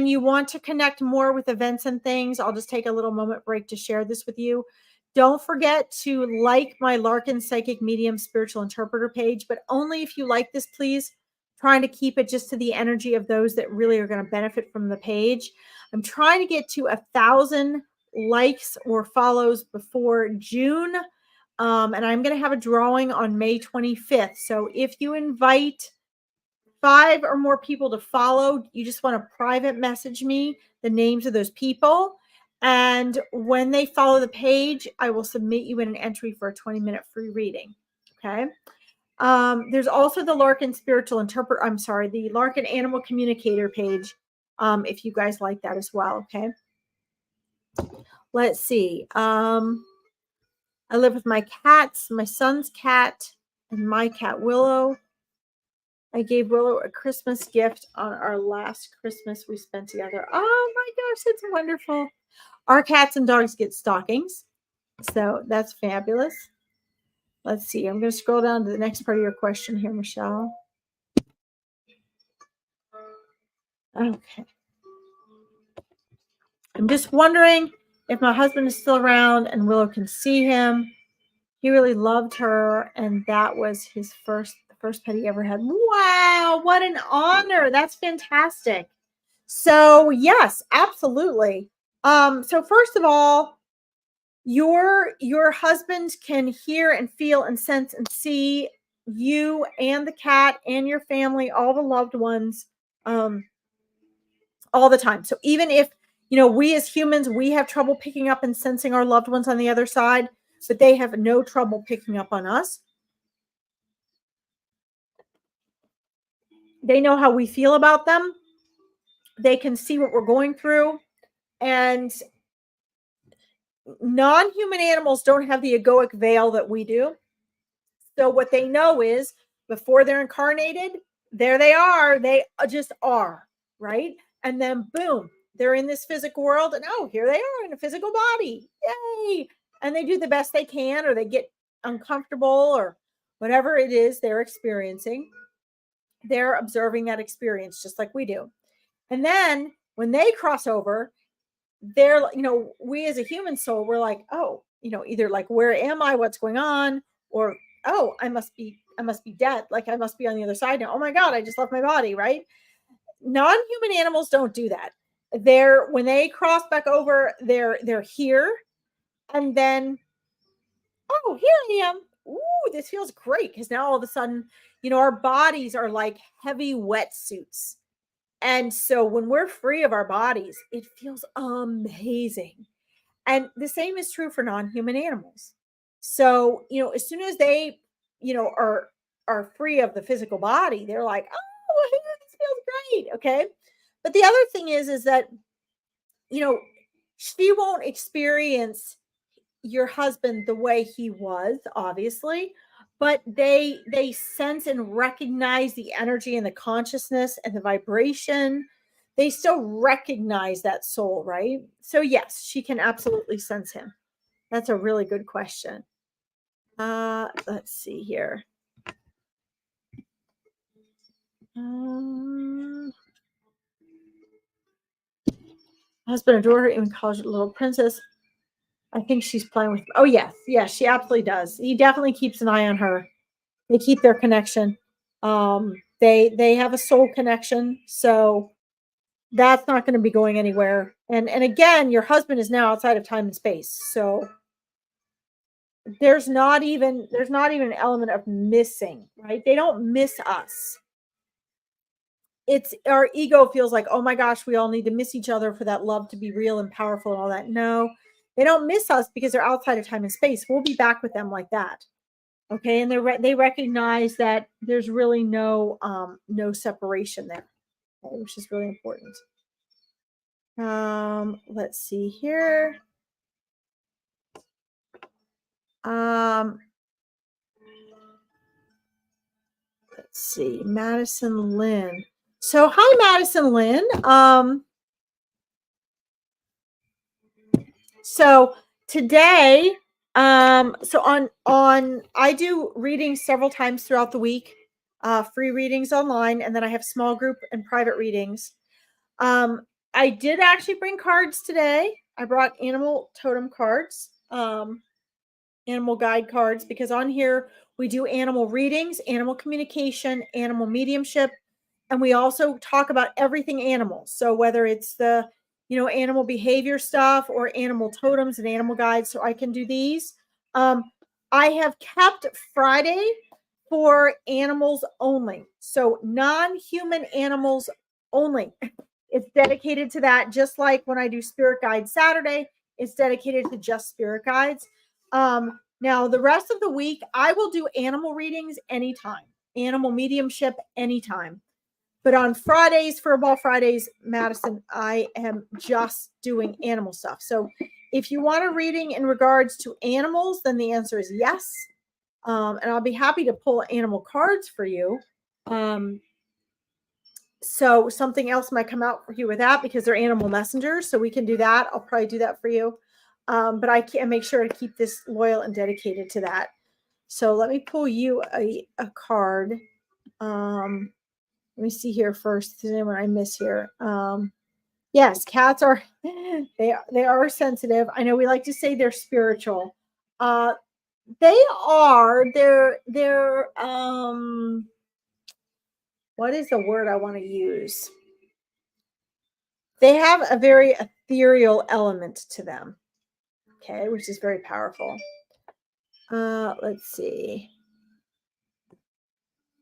you want to connect more with events and things, I'll just take a little moment break to share this with you. Don't forget to like my Larkin Psychic Medium Spiritual Interpreter page, but only if you like this, please. Trying to keep it just to the energy of those that really are going to benefit from the page. I'm trying to get to 1,000 likes or follows before June. And I'm going to have a drawing on May 25th. So if you invite 5 or more people to follow, you just want to private message me the names of those people. And when they follow the page, I will submit you in an entry for a 20-minute free reading. Okay. There's also the Larkin Spiritual Interpreter. I'm sorry, the Larkin Animal Communicator page. If you guys like that as well. Okay. Let's see. I live with my cats, my son's cat, and my cat Willow. I gave Willow a Christmas gift on our last Christmas we spent together. Oh my gosh, it's wonderful. Our cats and dogs get stockings. So that's fabulous. Let's see. I'm going to scroll down to the next part of your question here, Michelle. Okay. I'm just wondering if my husband is still around and Willow can see him. He really loved her, and that was the first pet he ever had. Wow, what an honor. That's fantastic. So, yes, absolutely. So first of all, your husband can hear and feel and sense and see you and the cat and your family, all the loved ones, all the time. So even if, we as humans, we have trouble picking up and sensing our loved ones on the other side, but they have no trouble picking up on us. They know how we feel about them. They can see what we're going through. And non-human animals don't have the egoic veil that we do. So what they know is before they're incarnated, there they are. They just are, right? And then boom, they're in this physical world and here they are in a physical body. Yay. And they do the best they can, or they get uncomfortable or whatever it is they're experiencing. They're observing that experience just like we do. And then when they cross over, they're, we as a human soul, we're like, either like, where am I? What's going on? Or, I must be I must be dead. Like I must be on the other side now. Oh my God, I just left my body, right? Non-human animals don't do that. They're when they cross back over, they're here, and then oh, here I am. Ooh, this feels great because now all of a sudden, our bodies are like heavy wetsuits. And so when we're free of our bodies, it feels amazing. And the same is true for non-human animals. So, as soon as they, are free of the physical body, they're like, oh, this feels great. Okay. But the other thing is that, she won't experience your husband the way he was, obviously, but they sense and recognize the energy and the consciousness and the vibration. They still recognize that soul, right? So yes, she can absolutely sense him. That's a really good question. Let's see here. Husband adore her, even calls her little princess. I think she's playing with. Oh yes, she absolutely does. He definitely keeps an eye on her. They keep their connection. They have a soul connection, so that's not going to be going anywhere. And again, your husband is now outside of time and space, so there's not even an element of missing, right? They don't miss us. It's our ego feels like, oh my gosh, we all need to miss each other for that love to be real and powerful and all that. No, they don't miss us because they're outside of time and space. We'll be back with them like that. Okay, and they recognize that there's really no separation there, okay, which is really important. Let's see here. Let's see, Madison Lynn. So hi, Madison Lynn. So today, so on I do readings several times throughout the week, free readings online, and then I have small group and private readings. I did actually bring cards today. I brought animal totem cards, animal guide cards, because on here we do animal readings, animal communication, animal mediumship, and we also talk about everything animal. So whether it's the animal behavior stuff or animal totems and animal guides, so I can do these. I have kept Friday for animals only, so non-human animals only. It's dedicated to that, just like when I do Spirit Guide Saturday, it's dedicated to just Spirit Guides. Now, the rest of the week, I will do animal readings anytime, animal mediumship anytime. But on Fridays, Furball Fridays, Madison, I am just doing animal stuff. So if you want a reading in regards to animals, then the answer is yes. And I'll be happy to pull animal cards for you. So something else might come out for you with that because they're animal messengers. So we can do that. I'll probably do that for you. But I can make sure to keep this loyal and dedicated to that. So let me pull you a card. Let me see here first. Is there anyone I miss here? Yes, cats are they are sensitive. I know we like to say they're spiritual. They are. They're what is the word I want to use? They have a very ethereal element to them. Okay, which is very powerful. Let's see.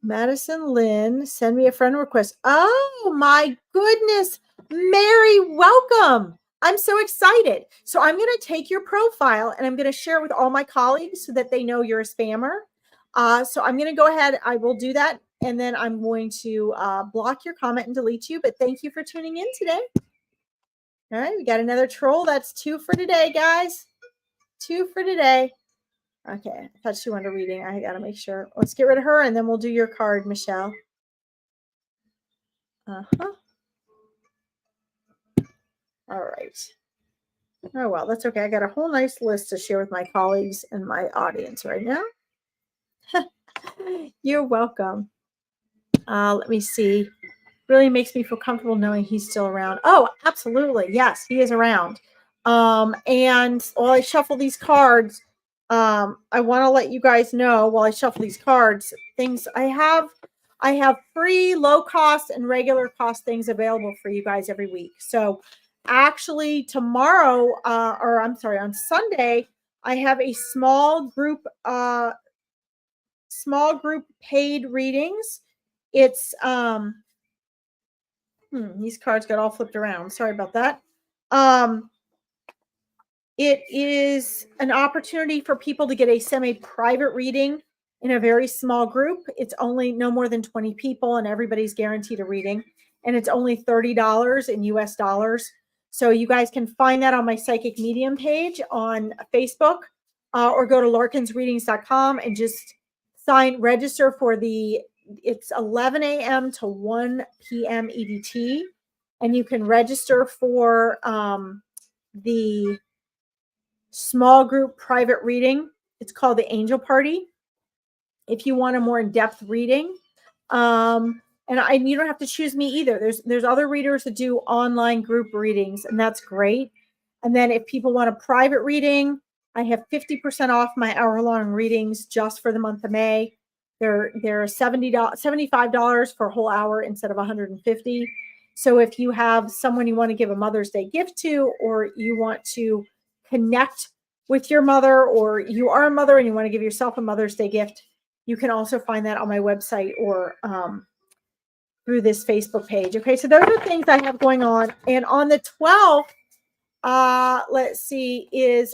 Madison Lynn, send me a friend request. Oh my goodness. Mary, welcome. I'm so excited. So I'm going to take your profile and I'm going to share it with all my colleagues so that they know you're a spammer. So I'm going to go ahead. I will do that. And then I'm going to block your comment and delete you. But thank you for tuning in today. All right. We got another troll. That's 2 for today, guys. 2 for today. Okay, I thought she wanted a reading. I got to make sure. Let's get rid of her, and then we'll do your card, Michelle. Uh-huh. All right. Oh, well, that's okay. I got a whole nice list to share with my colleagues and my audience right now. You're welcome. Let me see. Really makes me feel comfortable knowing he's still around. Oh, absolutely. Yes, he is around. And while I shuffle these cards, I want to let you guys know while I shuffle these cards, things I have free, low cost, and regular cost things available for you guys every week. So actually tomorrow, or I'm sorry, on Sunday, I have a small group paid readings. It's these cards got all flipped around. Sorry about that. It is an opportunity for people to get a semi-private reading in a very small group. It's only no more than 20 people, and everybody's guaranteed a reading. And it's only $30 in US dollars. So you guys can find that on my Psychic Medium page on Facebook, or go to larkinsreadings.com and just register for it's 11 a.m. to 1 p.m. EDT. And you can register for the small group private reading. It's called the Angel Party. If you want a more in-depth reading, and you don't have to choose me either. There's other readers that do online group readings, and that's great. And then if people want a private reading, I have 50% off my hour-long readings just for the month of May. They're $75 for a whole hour instead of $150. So if you have someone you want to give a Mother's Day gift to, or you want to connect with your mother, or you are a mother and you want to give yourself a Mother's Day gift, you can also find that on my website or through this Facebook page. Okay, so those are things I have going on. And on the 12th, let's see,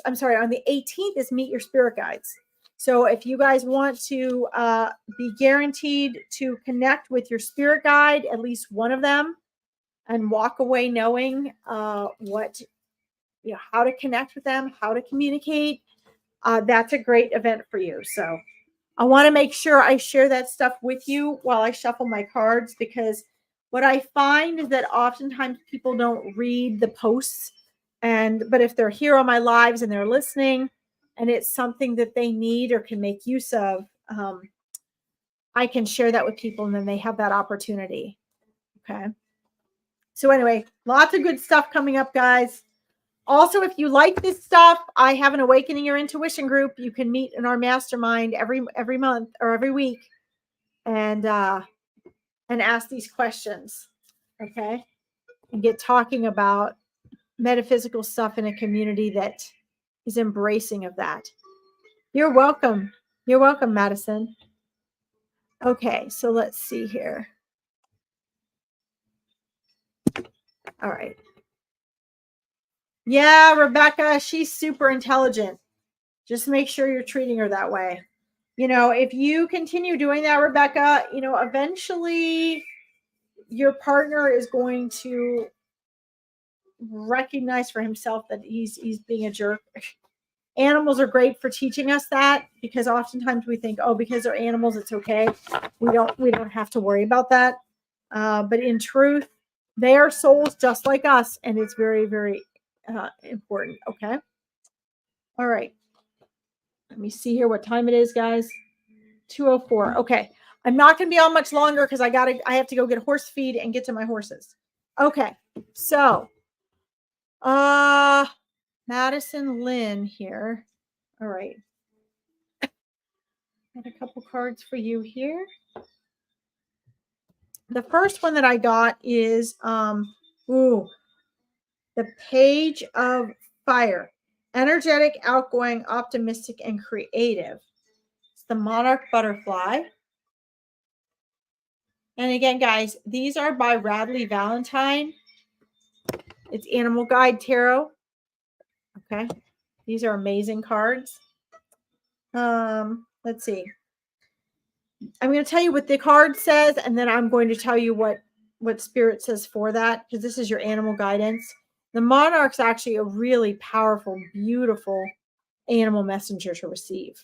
on the 18th is Meet Your Spirit Guides. So if you guys want to be guaranteed to connect with your spirit guide, at least one of them, and walk away knowing how to connect with them, how to communicate, that's a great event for you. So I want to make sure I share that stuff with you while I shuffle my cards, because what I find is that oftentimes people don't read the posts, but if they're here on my lives and they're listening and it's something that they need or can make use of, I can share that with people and then they have that opportunity. Okay. So anyway, lots of good stuff coming up, guys. Also, if you like this stuff, I have an Awakening Your Intuition group. You can meet in our mastermind every month or every week and ask these questions, okay? And get talking about metaphysical stuff in a community that is embracing of that. You're welcome. You're welcome, Madison. Okay, so let's see here. All right. Yeah, Rebecca, she's super intelligent. Just make sure you're treating her that way. If you continue doing that, Rebecca, eventually your partner is going to recognize for himself that he's being a jerk. Animals are great for teaching us that, because oftentimes we think, oh, because they're animals, it's okay. We don't have to worry about that. But in truth, they are souls just like us, and it's very, very important. Okay. All right. Let me see here what time it is, guys. 2:04. Okay. I'm not going to be on much longer because I have to go get horse feed and get to my horses. Okay. So, Madison Lynn here. All right. Got a couple cards for you here. The first one that I got is the Page of Fire. Energetic, outgoing, optimistic, and creative. It's the Monarch Butterfly. And again, guys, these are by Radley Valentine. It's Animal Guide Tarot. Okay. These are amazing cards. Let's see. I'm going to tell you what the card says, and then I'm going to tell you what Spirit says for that, because this is your animal guidance. The Monarch's actually a really powerful, beautiful animal messenger to receive.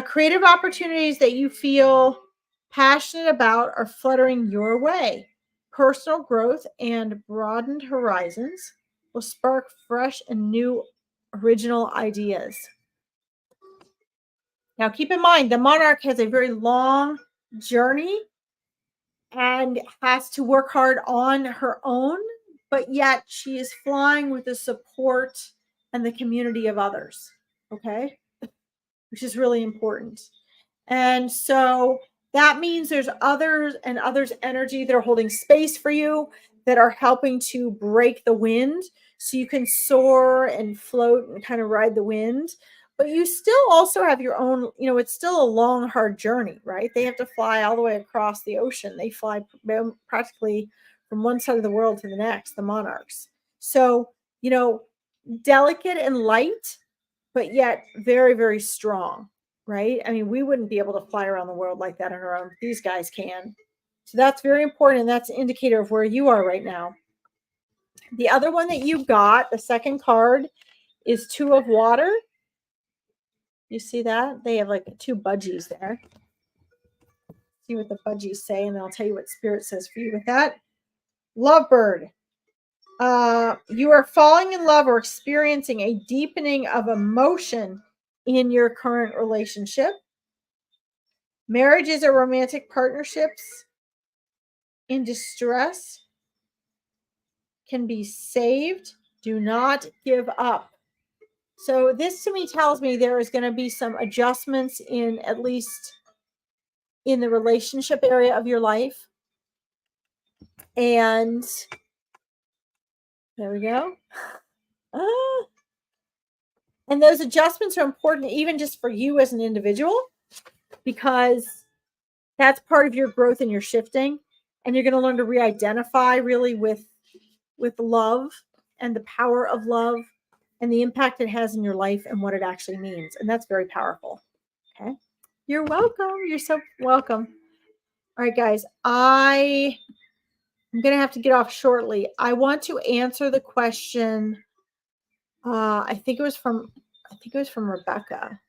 Creative opportunities that you feel passionate about are fluttering your way. Personal growth and broadened horizons will spark fresh and new original ideas. Now, keep in mind, the Monarch has a very long journey and has to work hard on her own, but yet she is flying with the support and the community of others. Okay. which is really important. And so that means there's others energy that are holding space for you, that are helping to break the wind so you can soar and float and kind of ride the wind. But you still also have your own, it's still a long, hard journey, right? They have to fly all the way across the ocean. They fly practically from one side of the world to the next, the monarchs. So, delicate and light, but yet very, very strong, right? I mean, we wouldn't be able to fly around the world like that on our own. These guys can. So that's very important. And that's an indicator of where you are right now. The other one that you got, the second card, is Two of Water. You see that? They have like two budgies there. See what the budgies say, and then I'll tell you what Spirit says for you with that. Lovebird. You are falling in love or experiencing a deepening of emotion in your current relationship. Marriages or romantic partnerships in distress can be saved. Do not give up. So this to me tells me there is going to be some adjustments in, at least in the relationship area of your life. And there we go. And those adjustments are important even just for you as an individual, because that's part of your growth and your shifting. And you're going to learn to re-identify really with love and the power of love and the impact it has in your life and what it actually means. And that's very powerful. Okay. You're welcome. You're so welcome. All right, guys, I'm going to have to get off shortly. I want to answer the question. I think it was from Rebecca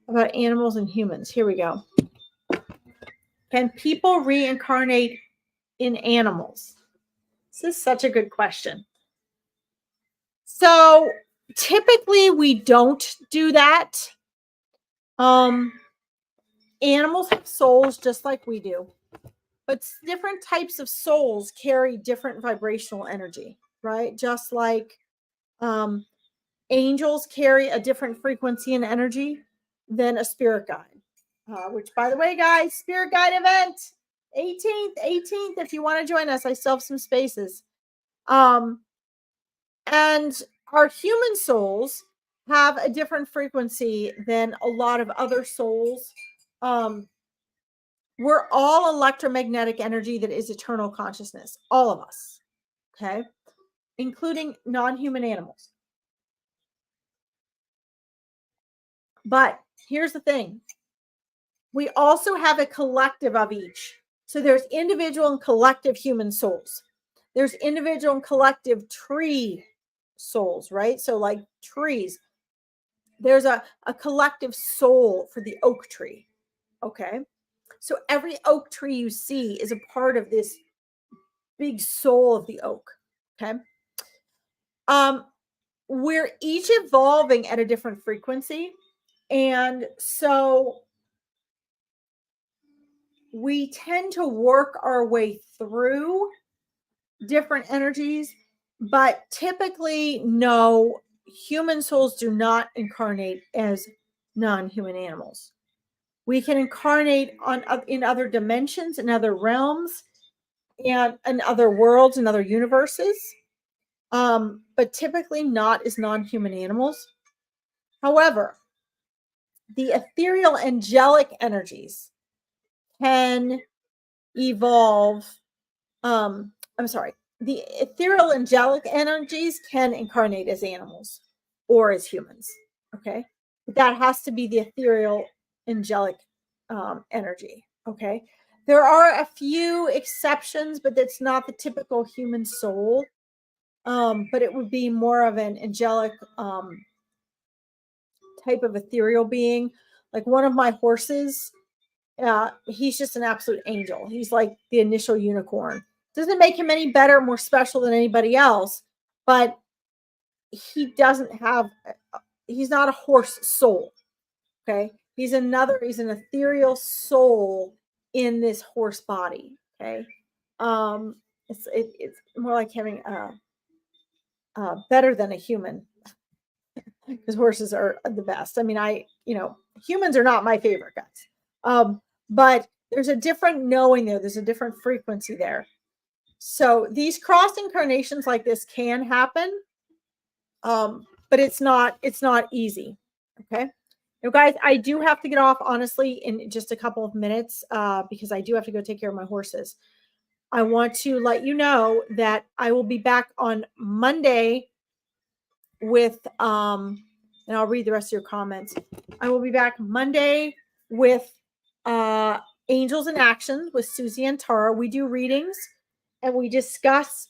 about animals and humans. Here we go. Can people reincarnate in animals? This is such a good question. So typically we don't do that. Animals have souls just like we do, but different types of souls carry different vibrational energy, right? Just like angels carry a different frequency and energy than a spirit guide. Which, by the way, guys, spirit guide event 18th. If you want to join us, I still have some spaces. And our human souls have a different frequency than a lot of other souls. We're all electromagnetic energy that is eternal consciousness, all of us, okay, including non-human animals. But here's the thing. We also have a collective of each. So there's individual and collective human souls. There's individual and collective tree souls, right? So like trees. There's a collective soul for the oak tree, okay? So every oak tree you see is a part of this big soul of the oak, okay? We're each evolving at a different frequency. And so we tend to work our way through different energies, but typically, no, human souls do not incarnate as non-human animals. We can incarnate in other dimensions, in other realms, and in other worlds, in other universes, but typically not as non-human animals. However, the ethereal angelic energies can evolve. The ethereal angelic energies can incarnate as animals or as humans. Okay. But that has to be the ethereal angelic energy. Okay. There are a few exceptions, but that's not the typical human soul. But it would be more of an angelic type of ethereal being. Like one of my horses, he's just an absolute angel. He's like the initial unicorn. Doesn't make him any better, more special than anybody else, but he's not a horse soul. Okay. He's an ethereal soul in this horse body. Okay. It's more like having better than a human. because horses are the best. I mean, humans are not my favorite, guys. But there's a different knowing there. There's a different frequency there. So these cross incarnations like this can happen, but it's not easy. Okay. Now, guys, I do have to get off honestly in just a couple of minutes because I do have to go take care of my horses. I want to let you know that I will be back on Monday with and I'll read the rest of your comments. I will be back Monday with Angels in Action with Susie and Antara. We do readings and we discuss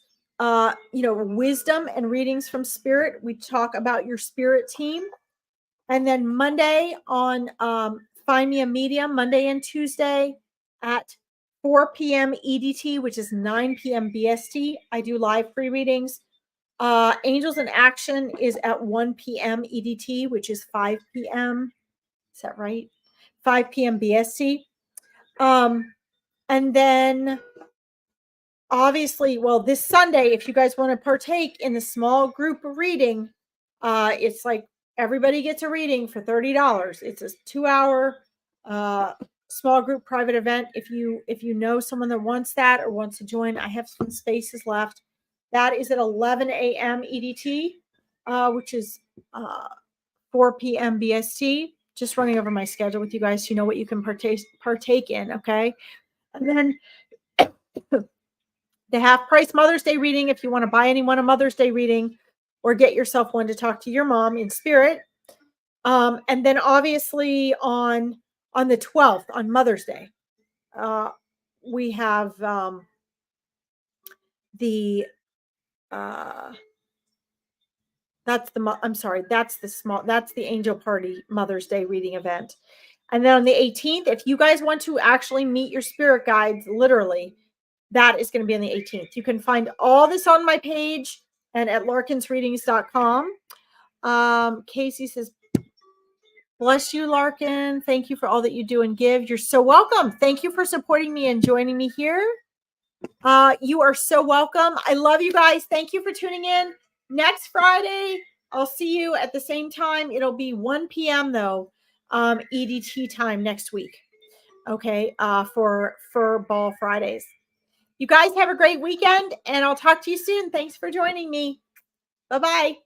wisdom and readings from spirit. We talk about your spirit team. And then Monday on Find Me a Medium, Monday and Tuesday at 4 p.m. EDT, which is 9 p.m. BST. I do live free readings. Angels in Action is at 1 p.m. EDT, which is 5 p.m. Is that right? 5 p.m. BST. And then obviously, well, this Sunday, if you guys want to partake in the small group reading, it's like everybody gets a reading for $30. It's a 2-hour small group private event. If you know someone that wants that or wants to join, I have some spaces left. That is at 11 a.m. EDT, which is 4 p.m. BST. Just running over my schedule with you guys so you know what you can partake in, okay? And then the half price Mother's Day reading, if you want to buy anyone a Mother's Day reading or get yourself one to talk to your mom in spirit. And then obviously on the 12th, on Mother's Day, we have that's the Angel Party Mother's Day reading event. And then on the 18th, if you guys want to actually meet your spirit guides, literally, that is going to be on the 18th. You can find all this on my page and at larkinsreadings.com. Casey says, bless you, Larkin. Thank you for all that you do and give. You're so welcome. Thank you for supporting me and joining me here. You are so welcome. I love you guys. Thank you for tuning in. Next Friday, I'll see you at the same time. It'll be 1 p.m. though, EDT time next week. Okay, for Ball Fridays. You guys have a great weekend, and I'll talk to you soon. Thanks for joining me. Bye-bye.